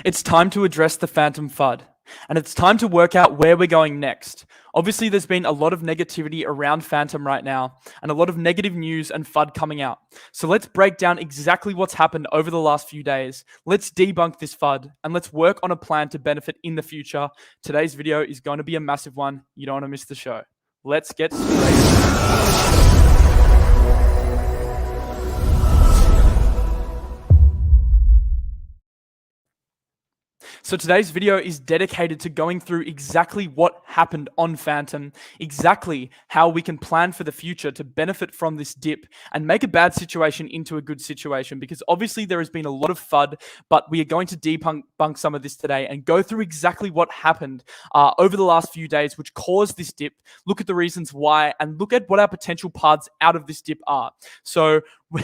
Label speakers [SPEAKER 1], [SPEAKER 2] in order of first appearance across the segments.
[SPEAKER 1] It's time to address the Fantom FUD, and it's time to work out where we're going next. Obviously, there's been a lot of negativity around Fantom right now, and a lot of negative news and FUD coming out. So let's break down exactly what's happened over the last few days. Let's debunk this FUD, and let's work on a plan to benefit in the future. Today's video is going to be a massive one. You don't want to miss the show. Let's get straight into it. So today's video is dedicated to going through exactly what happened on Fantom, exactly how we can plan for the future to benefit from this dip and make a bad situation into a good situation, because obviously there has been a lot of FUD, but we are going to debunk some of this today and go through exactly what happened over the last few days, which caused this dip, look at the reasons why, and look at what our potential paths out of this dip are. So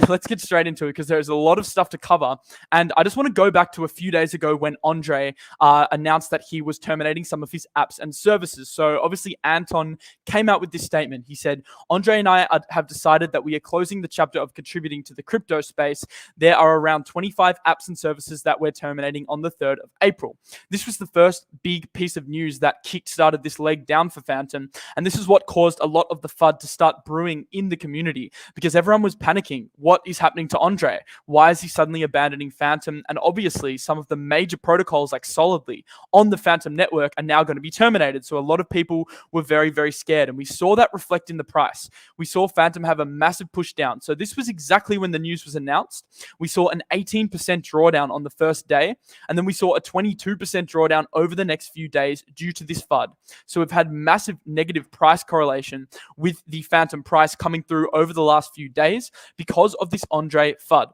[SPEAKER 1] let's get straight into it because there's a lot of stuff to cover. And I just want to go back to a few days ago when Andre announced that he was terminating some of his apps and services. So obviously Anton came out with this statement. He said, Andre and I have decided that we are closing the chapter of contributing to the crypto space. There are around 25 apps and services that we're terminating on the 3rd of April. This was the first big piece of news that kick-started this leg down for Fantom. And this is what caused a lot of the FUD to start brewing in the community because everyone was panicking. What is happening to Andre? Why is he suddenly abandoning Fantom? And obviously, some of the major protocols like Solidly on the Fantom network are now going to be terminated. So a lot of people were very, very scared. And we saw that reflect in the price. We saw Fantom have a massive push down. So this was exactly when the news was announced. We saw an 18% drawdown on the first day. And then we saw a 22% drawdown over the next few days due to this FUD. So we've had massive negative price correlation with the Fantom price coming through over the last few days because of this Andre FUD.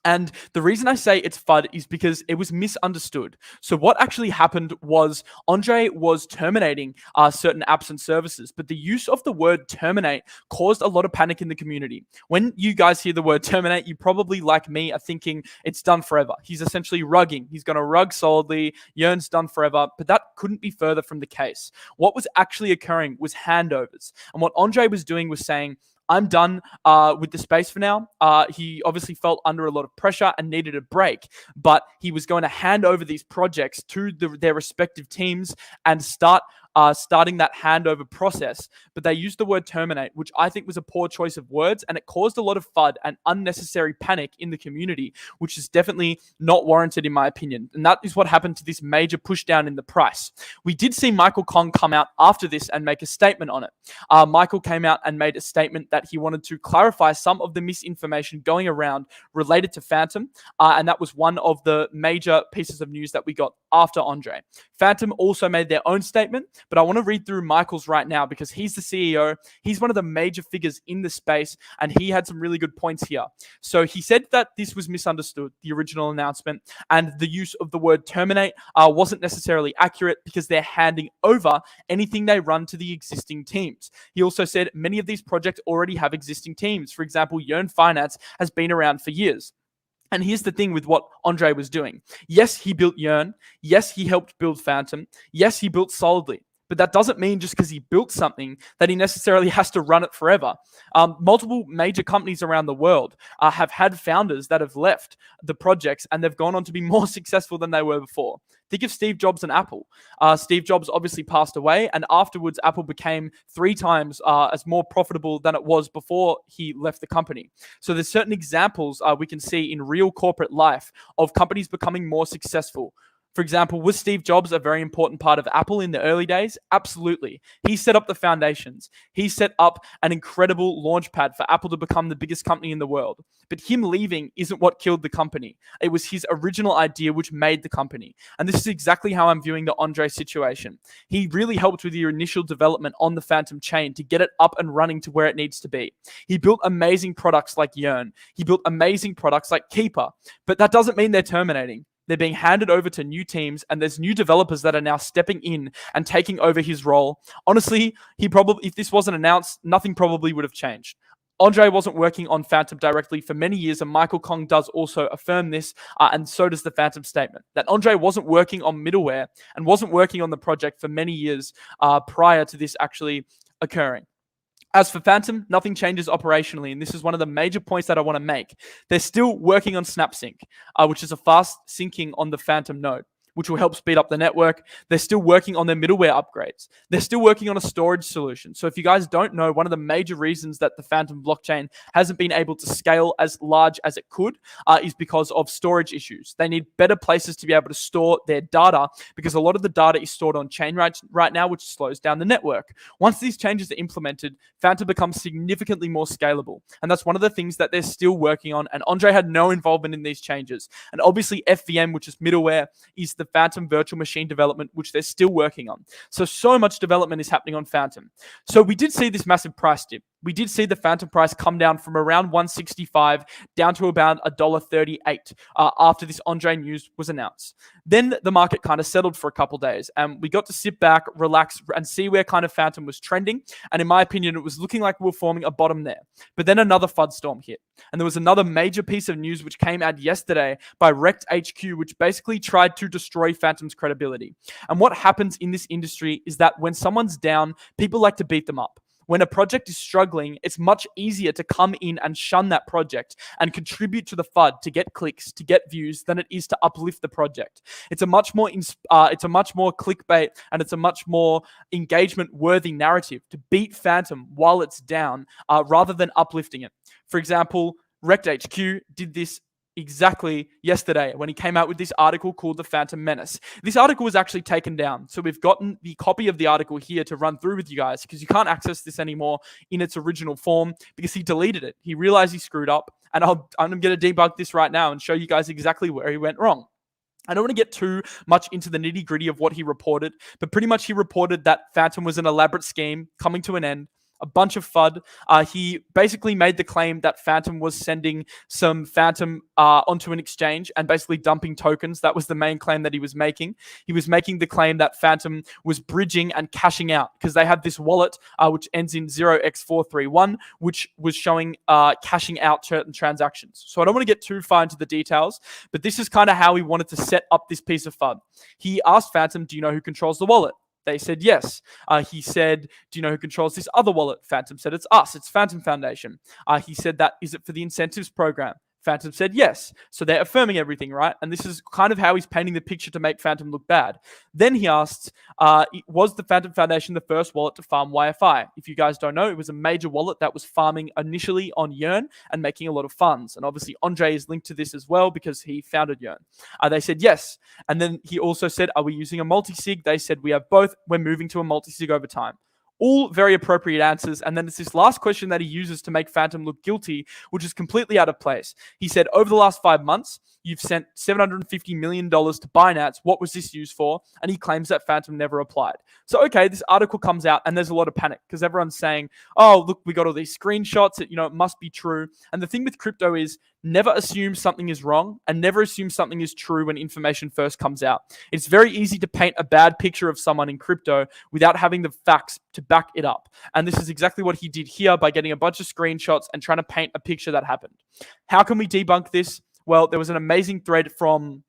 [SPEAKER 1] And the reason I say it's FUD is because it was misunderstood. So what actually happened was Andre was terminating certain apps and services, but the use of the word terminate caused a lot of panic in the community. When you guys hear the word terminate, you probably, like me, are thinking it's done forever. He's essentially rugging. He's going to rug Solidly. Yearn's done forever, but that couldn't be further from the case. What was actually occurring was handovers. And what Andre was doing was saying, I'm done with the space for now. He obviously felt under a lot of pressure and needed a break, but he was going to hand over these projects to their respective teams and starting that handover process. But they used the word terminate, which I think was a poor choice of words, and it caused a lot of FUD and unnecessary panic in the community, which is definitely not warranted in my opinion. And that is what happened to this major push down in the price. We did see Michael Kong come out after this and make a statement on it. Michael came out and made a statement that he wanted to clarify some of the misinformation going around related to Fantom, and that was one of the major pieces of news that we got after Andre. Fantom also made their own statement, but I want to read through Michael's right now because he's the CEO. He's one of the major figures in the space, and he had some really good points here. So he said that this was misunderstood, the original announcement, and the use of the word terminate wasn't necessarily accurate because they're handing over anything they run to the existing teams. He also said many of these projects already have existing teams. For example, Yearn Finance has been around for years. And here's the thing with what Andre was doing. Yes, he built Yearn. Yes, he helped build Fantom. Yes, he built Solidly. But that doesn't mean just because he built something that he necessarily has to run it forever. Multiple major companies around the world have had founders that have left the projects and they've gone on to be more successful than they were before. Think of Steve Jobs and Apple. Steve Jobs obviously passed away, and afterwards Apple became 3 times as more profitable than it was before he left the company. So there's certain examples we can see in real corporate life of companies becoming more successful. For example, was Steve Jobs a very important part of Apple in the early days? Absolutely. He set up the foundations. He set up an incredible launchpad for Apple to become the biggest company in the world. But him leaving isn't what killed the company. It was his original idea which made the company. And this is exactly how I'm viewing the Andre situation. He really helped with your initial development on the Fantom chain to get it up and running to where it needs to be. He built amazing products like Yearn. He built amazing products like Keeper. But that doesn't mean they're terminating. They're being handed over to new teams, and there's new developers that are now stepping in and taking over his role. Honestly, if this wasn't announced, nothing probably would have changed. Andre wasn't working on Fantom directly for many years, and Michael Kong does also affirm this, and so does the Fantom statement, that Andre wasn't working on middleware and wasn't working on the project for many years prior to this actually occurring. As for Fantom, nothing changes operationally, and this is one of the major points that I want to make. They're still working on SnapSync, which is a fast syncing on the Fantom node, which will help speed up the network. They're still working on their middleware upgrades. They're still working on a storage solution. So if you guys don't know, one of the major reasons that the Fantom blockchain hasn't been able to scale as large as it could is because of storage issues. They need better places to be able to store their data, because a lot of the data is stored on chain right now, which slows down the network. Once these changes are implemented, Fantom becomes significantly more scalable. And that's one of the things that they're still working on. And Andre had no involvement in these changes. And obviously FVM, which is middleware, is the Fantom virtual machine development, which they're still working on. So much development is happening on Fantom. So we did see this massive price dip. We did see the Fantom price come down from around 165 down to about $1.38 after this Andre news was announced. Then the market kind of settled for a couple days, and we got to sit back, relax, and see where kind of Fantom was trending. And in my opinion, it was looking like we were forming a bottom there. But then another FUD storm hit, and there was another major piece of news which came out yesterday by RectHQ, which basically tried to destroy Fantom's credibility. And what happens in this industry is that when someone's down, people like to beat them up. When a project is struggling, it's much easier to come in and shun that project and contribute to the FUD to get clicks, to get views, than it is to uplift the project. It's a much more clickbait, and it's a much more engagement-worthy narrative to beat Fantom while it's down, rather than uplifting it. For example, RectHQ did this exactly yesterday when he came out with this article called the Fantom Menace. This article was actually taken down, so we've gotten the copy of the article here to run through with you guys, because you can't access this anymore in its original form because he deleted it. He realized he screwed up, and I'm going to debunk this right now and show you guys exactly where he went wrong. I don't want to get too much into the nitty-gritty of what he reported, but pretty much he reported that Fantom was an elaborate scheme coming to an end, a bunch of FUD. He basically made the claim that Fantom was sending some Fantom onto an exchange and basically dumping tokens. That was the main claim that he was making. He was making the claim that Fantom was bridging and cashing out, because they had this wallet which ends in 0x431, which was showing cashing out certain transactions. So I don't want to get too far into the details, but this is kind of how he wanted to set up this piece of FUD. He asked Fantom, do you know who controls the wallet? They said yes. He said, do you know who controls this other wallet? Fantom said, it's us. It's Fantom Foundation. He said, that is it for the incentives program? Fantom said yes. So they're affirming everything, right? And this is kind of how he's painting the picture to make Fantom look bad. Then he asked, was the Fantom Foundation the first wallet to farm YFI? If you guys don't know, it was a major wallet that was farming initially on Yearn and making a lot of funds. And obviously Andre is linked to this as well because he founded Yearn. They said yes. And then he also said, are we using a multi-sig? They said we have both. We're moving to a multi-sig over time. All very appropriate answers. And then it's this last question that he uses to make Fantom look guilty, which is completely out of place. He said, over the last 5 months, you've sent $750 million to Binance. What was this used for? And he claims that Fantom never applied. So, okay, this article comes out and there's a lot of panic because everyone's saying, oh, look, we got all these screenshots. It must be true. And the thing with crypto is never assume something is wrong and never assume something is true when information first comes out. It's very easy to paint a bad picture of someone in crypto without having the facts to back it up. And this is exactly what he did here by getting a bunch of screenshots and trying to paint a picture that happened. How can we debunk this? Well, there was an amazing thread from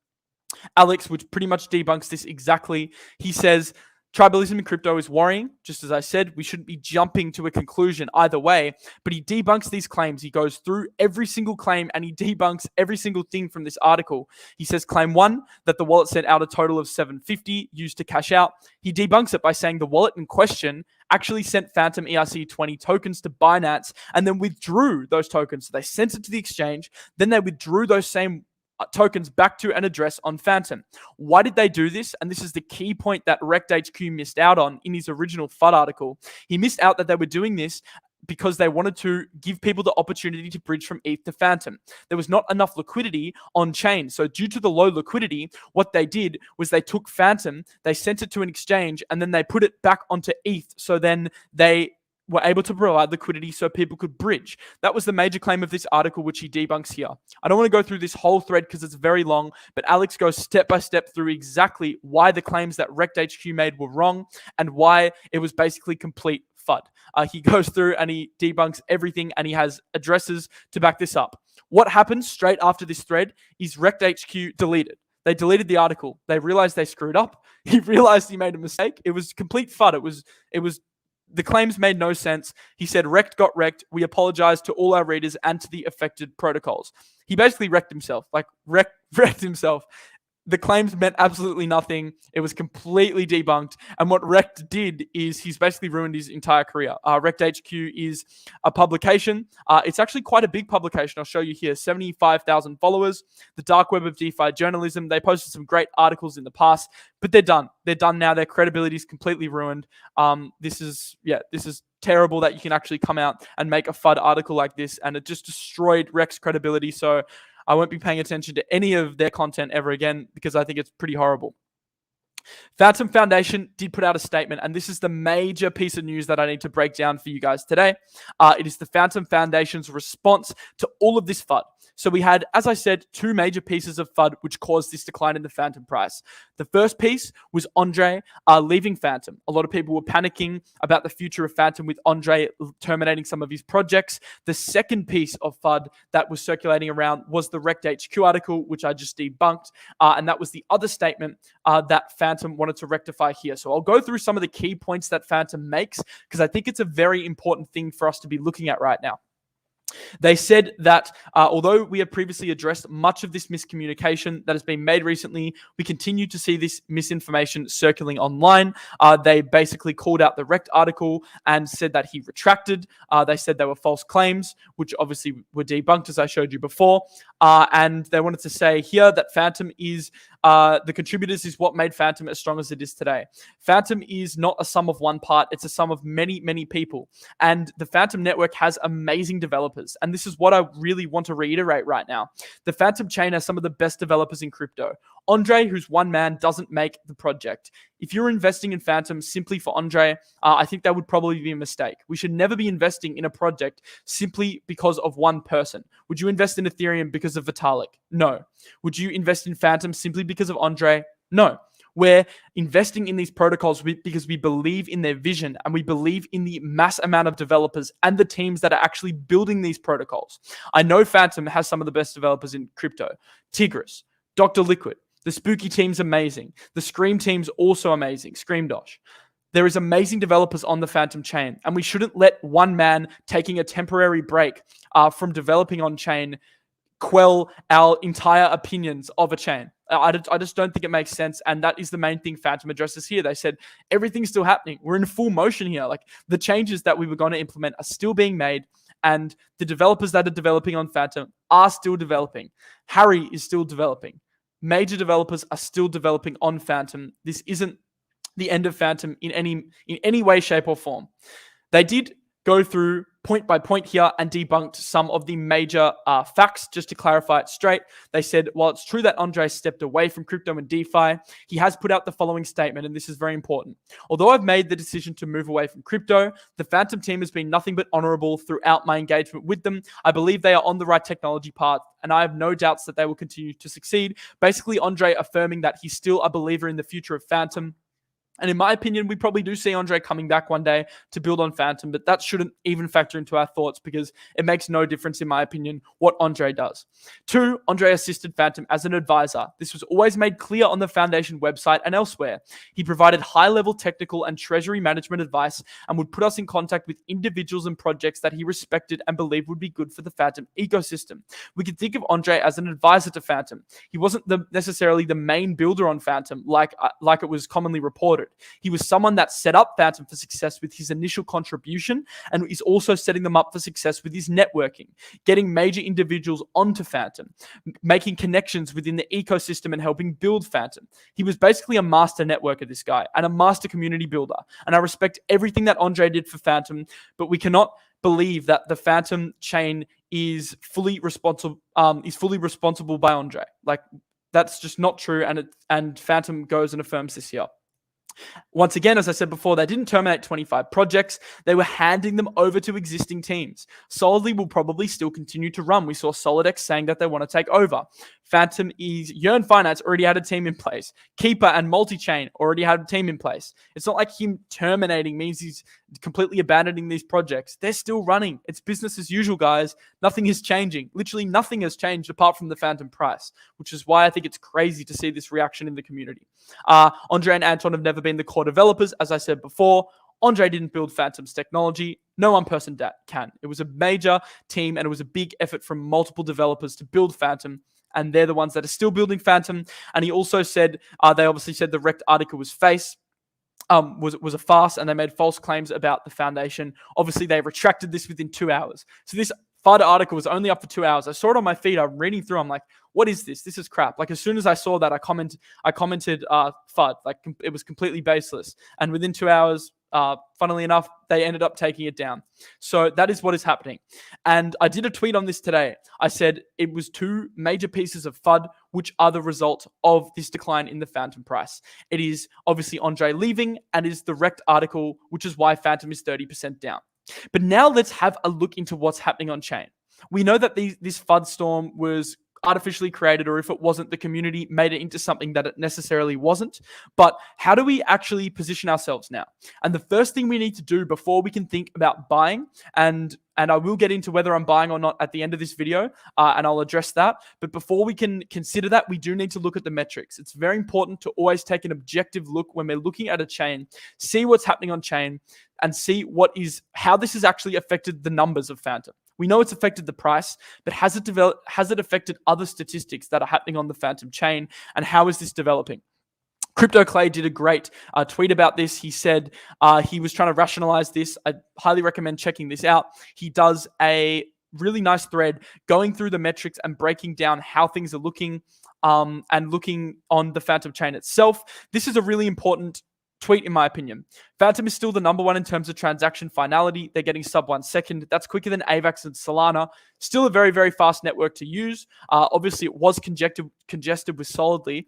[SPEAKER 1] Alex, which pretty much debunks this exactly. He says, tribalism in crypto is worrying. Just as I said, we shouldn't be jumping to a conclusion either way, but he debunks these claims. He goes through every single claim and he debunks every single thing from this article. He says claim 1, that the wallet sent out a total of 750 used to cash out. He debunks it by saying the wallet in question actually sent Fantom ERC20 tokens to Binance and then withdrew those tokens. So they sent it to the exchange, then they withdrew those same tokens back to an address on Fantom. Why did they do this? And this is the key point that RectHQ missed out on in his original FUD article. He missed out that they were doing this because they wanted to give people the opportunity to bridge from ETH to Fantom. There was not enough liquidity on chain. So due to the low liquidity, what they did was they took Fantom, they sent it to an exchange, and then they put it back onto ETH. So then they were able to provide liquidity so people could bridge. That was the major claim of this article, which he debunks here. I don't want to go through this whole thread because it's very long, but Alex goes step by step through exactly why the claims that RectHQ made were wrong and why it was basically complete FUD. He goes through and he debunks everything and he has addresses to back this up. What happens straight after this thread is RectHQ deleted. They deleted the article. They realized they screwed up. He realized he made a mistake. It was complete FUD. It was The claims made no sense. He said, Rekt got wrecked. We apologize to all our readers and to the affected protocols. He basically wrecked himself, wrecked himself. The claims meant absolutely nothing. It was completely debunked. And what Rekt did is he's basically ruined his entire career. RectHQ is a publication. It's actually quite a big publication. I'll show you here. 75,000 followers. The dark web of DeFi journalism. They posted some great articles in the past, but they're done. They're done now. Their credibility is completely ruined. This is terrible that you can actually come out and make a FUD article like this, and it just destroyed Rekt's credibility. So I won't be paying attention to any of their content ever again because I think it's pretty horrible. Fantom Foundation did put out a statement, and this is the major piece of news that I need to break down for you guys today. It is the Fantom Foundation's response to all of this FUD. So we had, as I said, two major pieces of FUD which caused this decline in the Fantom price. The first piece was Andre leaving Fantom. A lot of people were panicking about the future of Fantom with Andre terminating some of his projects. The second piece of FUD that was circulating around was the RectHQ article, which I just debunked. And that was the other statement that Fantom wanted to rectify here. So I'll go through some of the key points that Fantom makes because I think it's a very important thing for us to be looking at right now. They said that although we have previously addressed much of this miscommunication that has been made recently, we continue to see this misinformation circulating online. They basically called out the Rekt article and said that he retracted. They said they were false claims, which obviously were debunked, as I showed you before. And they wanted to say here that Fantom is the contributors is what made Fantom as strong as it is today. Fantom is not a sum of one part. It's a sum of many, many people. And the Fantom network has amazing developers. And this is what I really want to reiterate right now. The Fantom chain has some of the best developers in crypto. Andre, who's one man, doesn't make the project. If you're investing in Fantom simply for Andre, I think that would probably be a mistake. We should never be investing in a project simply because of one person. Would you invest in Ethereum because of Vitalik? No. Would you invest in Fantom simply because of Andre? No. We're investing in these protocols because we believe in their vision and we believe in the mass amount of developers and the teams that are actually building these protocols. I know Fantom has some of the best developers in crypto. Tigris, Dr. Liquid, the Spooky team's amazing. The Scream team's also amazing. Scream Dosh. There is amazing developers on the Fantom chain, and we shouldn't let one man taking a temporary break from developing on chain quell our entire opinions of a chain. I just don't think it makes sense, and that is the main thing Fantom addresses here. They said everything's still happening. We're in full motion here. Like the changes that we were going to implement are still being made, and the developers that are developing on Fantom are still developing. Harry is still developing. Major developers are still developing on Fantom. This isn't the end of Fantom in any way, shape, or form. They did go through point by point here and debunked some of the major facts. Just to clarify it straight, they said, while it's true that Andre stepped away from crypto and DeFi, he has put out the following statement, and this is very important. Although I've made the decision to move away from crypto, the Fantom team has been nothing but honorable throughout my engagement with them. I believe they are on the right technology path, and I have no doubts that they will continue to succeed. Basically, Andre affirming that he's still a believer in the future of Fantom. And in my opinion, we probably do see Andre coming back one day to build on Fantom, but that shouldn't even factor into our thoughts because it makes no difference, in my opinion, what Andre does. 2, Andre assisted Fantom as an advisor. This was always made clear on the Foundation website and elsewhere. He provided high-level technical and treasury management advice and would put us in contact with individuals and projects that he respected and believed would be good for the Fantom ecosystem. We can think of Andre as an advisor to Fantom. He wasn't necessarily the main builder on Fantom like it was commonly reported. He was someone that set up Fantom for success with his initial contribution and is also setting them up for success with his networking, getting major individuals onto Fantom, making connections within the ecosystem and helping build Fantom. He was basically a master networker, this guy, and a master community builder. And I respect everything that Andre did for Fantom, but we cannot believe that the Fantom chain is fully responsible by Andre. Like, that's just not true, and Fantom goes and affirms this here. Once again, as I said before, they didn't terminate 25 projects. They were handing them over to existing teams. Solidly will probably still continue to run. We saw SolidX saying that they want to take over. Fantom is Yearn Finance already had a team in place. Keeper and Multichain already had a team in place. It's not like him terminating means he's completely abandoning these projects. They're still running. It's business as usual, guys. Nothing is changing. Literally nothing has changed apart from the Fantom price, which is why I think it's crazy to see this reaction in the community. Andre and Anton have never been the core developers, as I said before. Andre didn't build Fantom's technology. No one person can. It was a major team and it was a big effort from multiple developers to build Fantom. And they're the ones that are still building Fantom. And he also said, they obviously said the Rekt article was was a farce, and they made false claims about the foundation. Obviously, they retracted this within 2 hours. So this FUD article was only up for 2 hours. I saw it on my feed. I'm reading through. I'm like, what is this? This is crap. Like, as soon as I saw that, I commented FUD. Like, it was completely baseless. And within 2 hours, funnily enough, they ended up taking it down. So that is what is happening. And I did a tweet on this today. I said it was 2 major pieces of FUD, which are the result of this decline in the Fantom price. It is obviously Andre leaving, and it is the Rekt article, which is why Fantom is 30% down. But now let's have a look into what's happening on chain. We know that this FUD storm was artificially created, or if it wasn't, the community made it into something that it necessarily wasn't. But how do we actually position ourselves now? And the first thing we need to do before we can think about buying, and I will get into whether I'm buying or not at the end of this video, and I'll address that. But before we can consider that, we do need to look at the metrics. It's very important to always take an objective look when we're looking at a chain, see what's happening on chain, and see how this has actually affected the numbers of Fantom. We know it's affected the price, but has it affected other statistics that are happening on the Fantom chain, and how is this developing? CryptoClay did a great tweet about this. He said he was trying to rationalize this. I highly recommend checking this out. He does a really nice thread going through the metrics and breaking down how things are looking, and looking on the Fantom chain itself. This is a really important tweet, in my opinion. Fantom is still the number 1 in terms of transaction finality. They're getting sub 1 second. That's quicker than AVAX and Solana. Still a very, very fast network to use. Obviously, it was congested with Solidly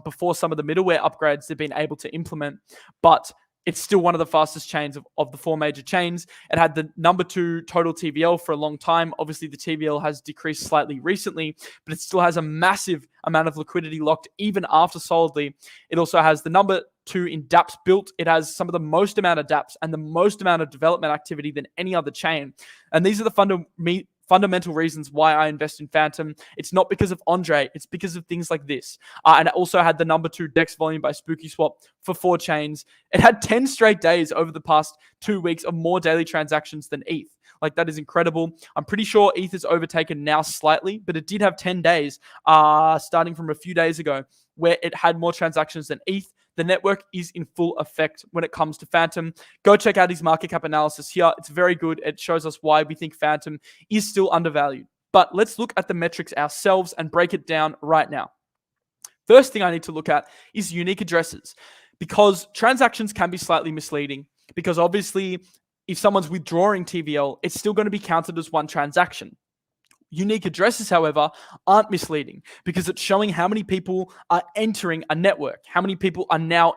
[SPEAKER 1] before some of the middleware upgrades they've been able to implement, but it's still one of the fastest chains of the 4 major chains. It had the number 2 total TVL for a long time. Obviously, the TVL has decreased slightly recently, but it still has a massive amount of liquidity locked even after Solidly. It also has the number 2 in dApps built. It has some of the most amount of dApps and the most amount of development activity than any other chain. And these are the fundamental reasons why I invest in Fantom. It's not because of Andre, it's because of things like this. And it also had the number 2 DEX volume by SpookySwap for 4 chains. It had 10 straight days over the past 2 weeks of more daily transactions than ETH. Like, that is incredible. I'm pretty sure ETH is overtaken now slightly, but it did have 10 days, starting from a few days ago, where it had more transactions than ETH. The network is in full effect when it comes to Fantom. Go check out his market cap analysis here. It's very good. It shows us why we think Fantom is still undervalued. But let's look at the metrics ourselves and break it down right now. First thing I need to look at is unique addresses, because transactions can be slightly misleading, because obviously if someone's withdrawing TVL, it's still going to be counted as 1 transaction. Unique addresses, however, aren't misleading, because it's showing how many people are entering a network, how many people are now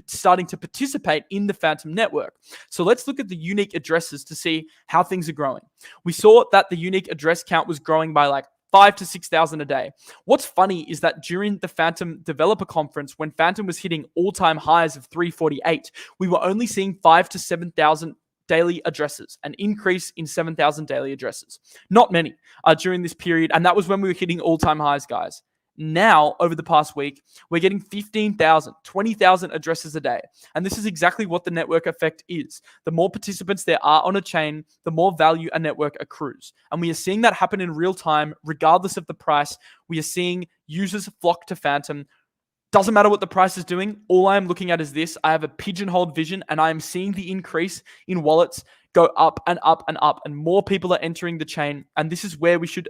[SPEAKER 1] starting to participate in the Fantom network. So let's look at the unique addresses to see how things are growing. We saw that the unique address count was growing by like 5,000 to 6,000 a day. What's funny is that during the Fantom developer conference, when Fantom was hitting all-time highs of 348, we were only seeing 5,000 to 7,000 daily addresses, an increase in 7,000 daily addresses. Not many during this period, and that was when we were hitting all-time highs, guys. Now, over the past week, we're getting 15,000, 20,000 addresses a day. And this is exactly what the network effect is. The more participants there are on a chain, the more value a network accrues. And we are seeing that happen in real time, regardless of the price. We are seeing users flock to Fantom. Doesn't matter what the price is doing. All I am looking at is this. I have a pigeonholed vision, and I am seeing the increase in wallets go up and up and up, and more people are entering the chain. And this is where we should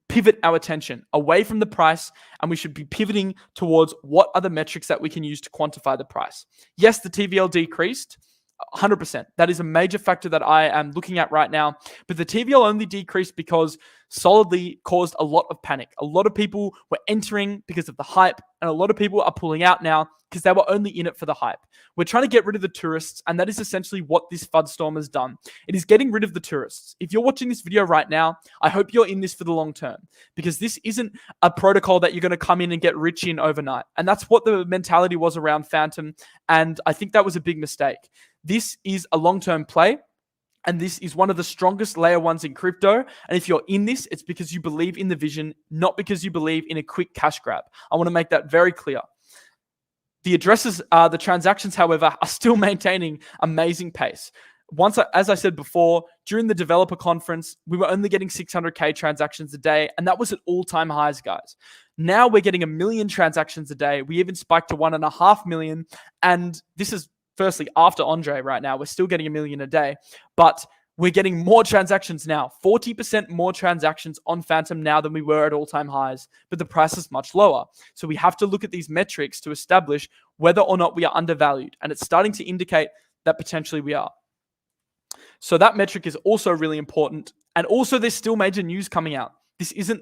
[SPEAKER 1] pivot our attention away from the price, and we should be pivoting towards what are the metrics that we can use to quantify the price. Yes, the TVL decreased 100%. That is a major factor that I am looking at right now. But the TVL only decreased because Solidly caused a lot of panic. A lot of people were entering because of the hype, and a lot of people are pulling out now because they were only in it for the hype. We're trying to get rid of the tourists, and that is essentially what this FUD storm has done. It is getting rid of the tourists. If you're watching this video right now, I hope you're in this for the long term, because this isn't a protocol that you're going to come in and get rich in overnight. And that's what the mentality was around Fantom, and I think that was a big mistake. This is a long-term play, and this is one of the strongest layer ones in crypto. And if you're in this, it's because you believe in the vision, not because you believe in a quick cash grab. I want to make that very clear. The addresses, the transactions, however, are still maintaining amazing pace. As I said before, during the developer conference, we were only getting 600K transactions a day, and that was at all-time highs, guys. Now we're getting 1 million transactions a day. We even spiked to 1.5 million, and this is firstly after Andre right now. We're still getting 1 million a day, but we're getting more transactions now, 40% more transactions on Fantom now than we were at all-time highs, but the price is much lower. So we have to look at these metrics to establish whether or not we are undervalued, and it's starting to indicate that potentially we are. So that metric is also really important. And also there's still major news coming out. This isn't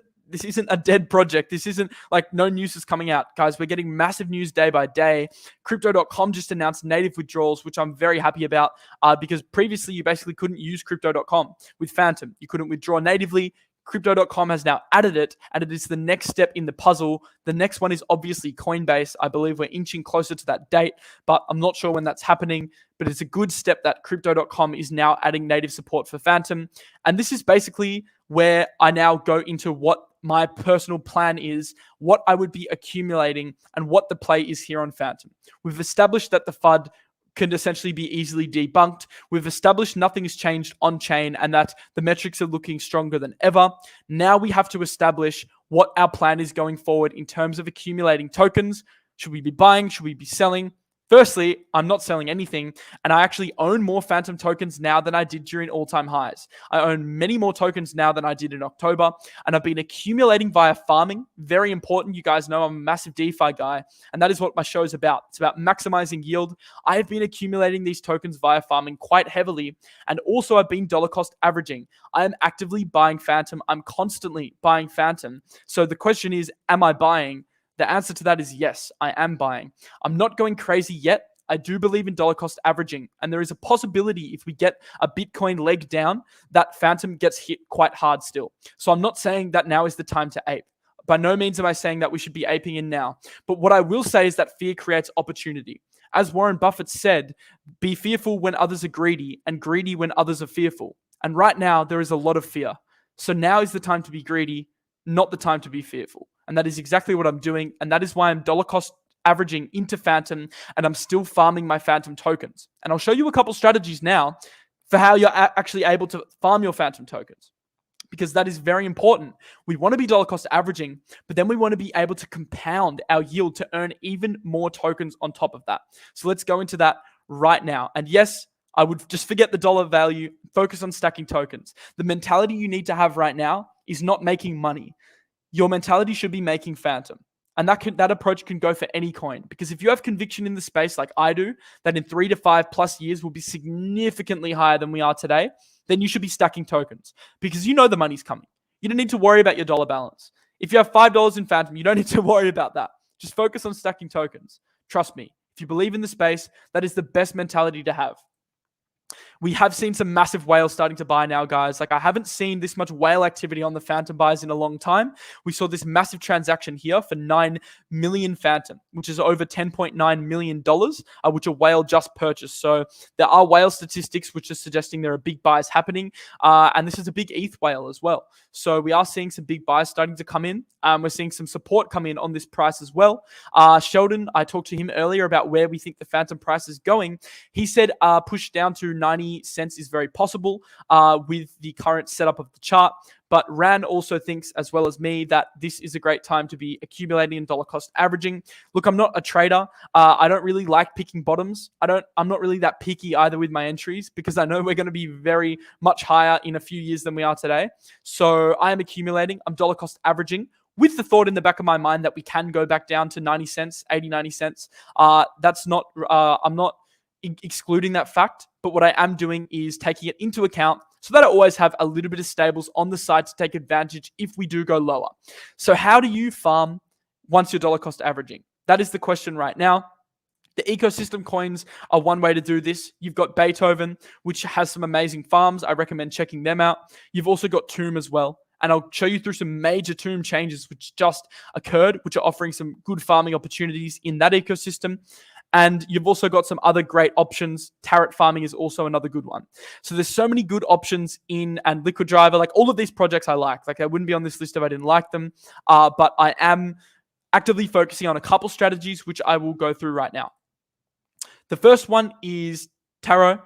[SPEAKER 1] a dead project. This isn't like no news is coming out. Guys, we're getting massive news day by day. Crypto.com just announced native withdrawals, which I'm very happy about because previously you basically couldn't use Crypto.com with Fantom. You couldn't withdraw natively. Crypto.com has now added it, and it is the next step in the puzzle. The next one is obviously Coinbase. I believe we're inching closer to that date, but I'm not sure when that's happening. But it's a good step that Crypto.com is now adding native support for Fantom. And this is basically where I now go into what my personal plan is, what I would be accumulating, and what the play is here on Fantom. We've established that the FUD can essentially be easily debunked. We've established nothing has changed on chain and that the metrics are looking stronger than ever. Now we have to establish what our plan is going forward in terms of accumulating tokens. Should we be buying? Should we be selling? Firstly, I'm not selling anything, and I actually own more Fantom tokens now than I did during all-time highs. I own many more tokens now than I did in October, and I've been accumulating via farming. Very important. You guys know I'm a massive DeFi guy, and that is what my show is about. It's about maximizing yield. I have been accumulating these tokens via farming quite heavily, and also I've been dollar cost averaging. I am actively buying Fantom. I'm constantly buying Fantom. So the question is, am I buying? The answer to that is yes, I am buying. I'm not going crazy yet. I do believe in dollar cost averaging, and there is a possibility if we get a Bitcoin leg down that Fantom gets hit quite hard still. So I'm not saying that now is the time to ape. By no means am I saying that we should be aping in now. But what I will say is that fear creates opportunity. As Warren Buffett said, be fearful when others are greedy and greedy when others are fearful. And right now there is a lot of fear. So now is the time to be greedy, not the time to be fearful. And that is exactly what I'm doing. And that is why I'm dollar cost averaging into Fantom, and I'm still farming my Fantom tokens. And I'll show you a couple strategies now for how you're actually able to farm your Fantom tokens, because that is very important. We want to be dollar cost averaging, but then we want to be able to compound our yield to earn even more tokens on top of that. So let's go into that right now. And yes, I would just forget the dollar value, focus on stacking tokens. The mentality you need to have right now is not making money. Your mentality should be making Fantom. And that approach can go for any coin. Because if you have conviction in the space like I do, that in 3 to 5 plus years will be significantly higher than we are today, then you should be stacking tokens. Because you know the money's coming. You don't need to worry about your dollar balance. If you have $5 in Fantom, you don't need to worry about that. Just focus on stacking tokens. Trust me. If you believe in the space, that is the best mentality to have. We have seen some massive whales starting to buy now, guys. Like, I haven't seen this much whale activity on the Fantom buys in a long time. We saw this massive transaction here for 9 million Fantom, which is over $10.9 million, which a whale just purchased. So there are whale statistics which are suggesting there are big buys happening. And this is a big ETH whale as well. So we are seeing some big buys starting to come in. We're seeing some support come in on this price as well. Sheldon, I talked to him earlier about where we think the Fantom price is going. He said push down to 90 cents is very possible with the current setup of the chart. But Ran also thinks, as well as me, that this is a great time to be accumulating and dollar cost averaging. Look, I'm not a trader. I don't really like picking bottoms. I'm not really that picky either with my entries, because I know we're going to be very much higher in a few years than we are today. So I am accumulating. I'm dollar cost averaging, with the thought in the back of my mind that we can go back down to 90 cents, 80, 90 cents. That's not, I'm not excluding that fact, but what I am doing is taking it into account so that I always have a little bit of stables on the side to take advantage if we do go lower. So how do you farm once you're dollar cost averaging? That is the question right now. The ecosystem coins are one way to do this. You've got Beethoven, which has some amazing farms. I recommend checking them out. You've also got Tomb as well. And I'll show you through some major Tomb changes which just occurred, which are offering some good farming opportunities in that ecosystem. And you've also got some other great options. Tarot farming is also another good one. So there's so many good options in, and Liquid Driver, like all of these projects I like. Like, I wouldn't be on this list if I didn't like them. But I am actively focusing on a couple strategies, which I will go through right now. The first one is Taro.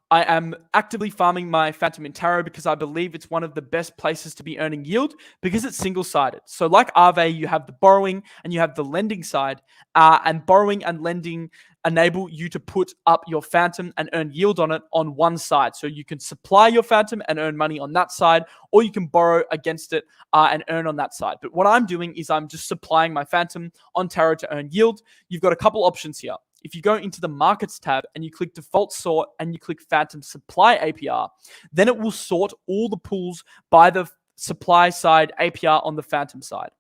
[SPEAKER 1] I am actively farming my Fantom in Taro because I believe it's one of the best places to be earning yield because it's single-sided. So like Aave, you have the borrowing and you have the lending side, and borrowing and lending enable you to put up your Fantom and earn yield on it on one side. So you can supply your Fantom and earn money on that side, or you can borrow against it and earn on that side. But what I'm doing is I'm just supplying my Fantom on Taro to earn yield. You've got a couple options here. If you go into the markets tab and you click default sort and you click Fantom supply APR, then it will sort all the pools by the supply side APR on the Fantom side.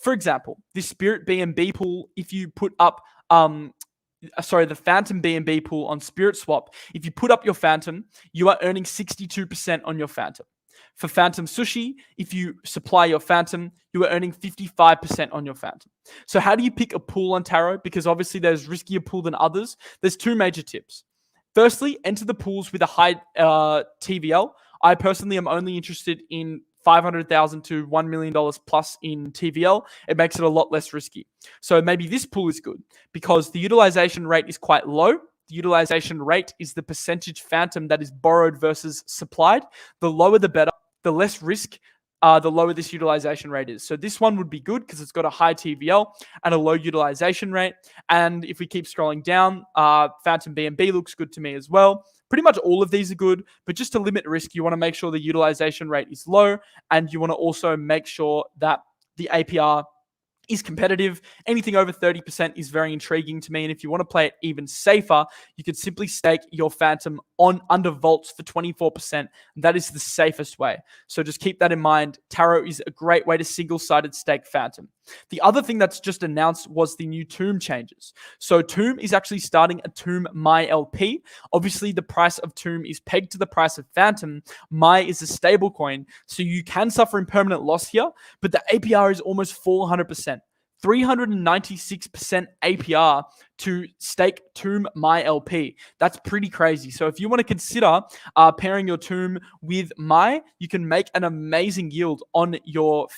[SPEAKER 1] For example, this Spirit BNB pool, if you put up, the Fantom BNB pool on Spirit Swap, if you put up your Fantom, you are earning 62% on your Fantom. For Fantom Sushi, if you supply your Fantom, you are earning 55% on your Fantom. So how do you pick a pool on Taro? Because obviously there's riskier pool than others. There's two major tips. Firstly, enter the pools with a high TVL. I personally am only interested in $500,000 to $1 million plus in TVL. It makes it a lot less risky. So maybe this pool is good because the utilization rate is quite low. The utilization rate is the percentage Fantom that is borrowed versus supplied. The lower the better. The less risk, the lower this utilization rate is. So this one would be good because it's got a high TVL and a low utilization rate. And if we keep scrolling down, Fantom BNB looks good to me as well. Pretty much all of these are good, but just to limit risk, you want to make sure the utilization rate is low, and you want to also make sure that the APR is competitive. Anything over 30% is very intriguing to me. And if you want to play it even safer, you could simply stake your Fantom on under vaults for 24%. That is the safest way. So just keep that in mind. Taro is a great way to single-sided stake Fantom. The other thing that's just announced was the new Tomb changes. So Tomb is actually starting a Tomb My LP. Obviously, the price of Tomb is pegged to the price of Fantom. My is a stable coin, so you can suffer impermanent loss here, but the APR is almost 400%. 396% APR to stake Tomb My LP. That's pretty crazy. So if you want to consider pairing your Tomb with My, you can make an amazing yield on your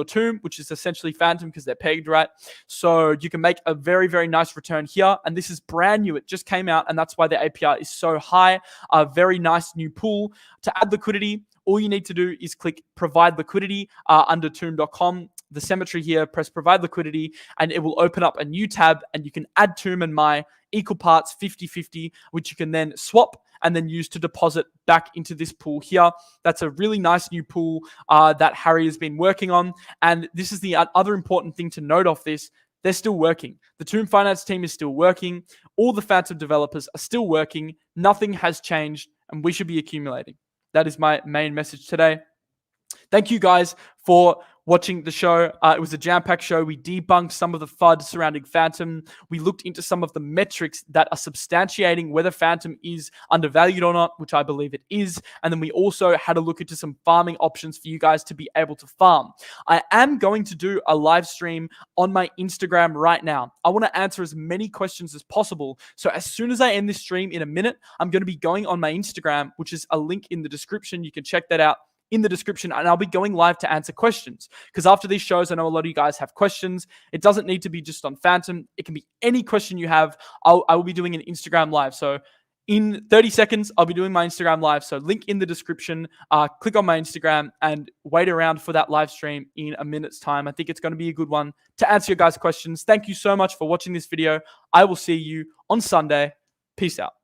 [SPEAKER 1] Tomb, which is essentially Fantom because they're pegged, right? So you can make a very, very nice return here. And this is brand new. It just came out, and that's why the APR is so high. A very nice new pool. To add liquidity, all you need to do is click provide liquidity under tomb.com. The symmetry here, press provide liquidity, and it will open up a new tab, and you can add Tomb and My equal parts 50-50, which you can then swap and then use to deposit back into this pool here. That's a really nice new pool that Harry has been working on. And this is the other important thing to note off this. They're still working. The Tomb Finance team is still working. All the Fantom developers are still working. Nothing has changed, and we should be accumulating. That is my main message today. Thank you guys for watching the show. It was a jam-packed show. We debunked some of the FUD surrounding Fantom. We looked into some of the metrics that are substantiating whether Fantom is undervalued or not, which I believe it is. And then we also had a look into some farming options for you guys to be able to farm. I am going to do a live stream on my Instagram right now. I want to answer as many questions as possible. So as soon as I end this stream in a minute, I'm going to be going on my Instagram, which is a link in the description. You can check that out in the description, and I'll be going live to answer questions. Because after these shows, I know a lot of you guys have questions. It doesn't need to be just on Fantom. It can be any question you have. I will be doing an Instagram live. So in 30 seconds, I'll be doing my Instagram live. So link in the description. Click on my Instagram and wait around for that live stream in a minute's time. I think it's going to be a good one to answer your guys' questions. Thank you so much for watching this video. I will see you on Sunday. Peace out.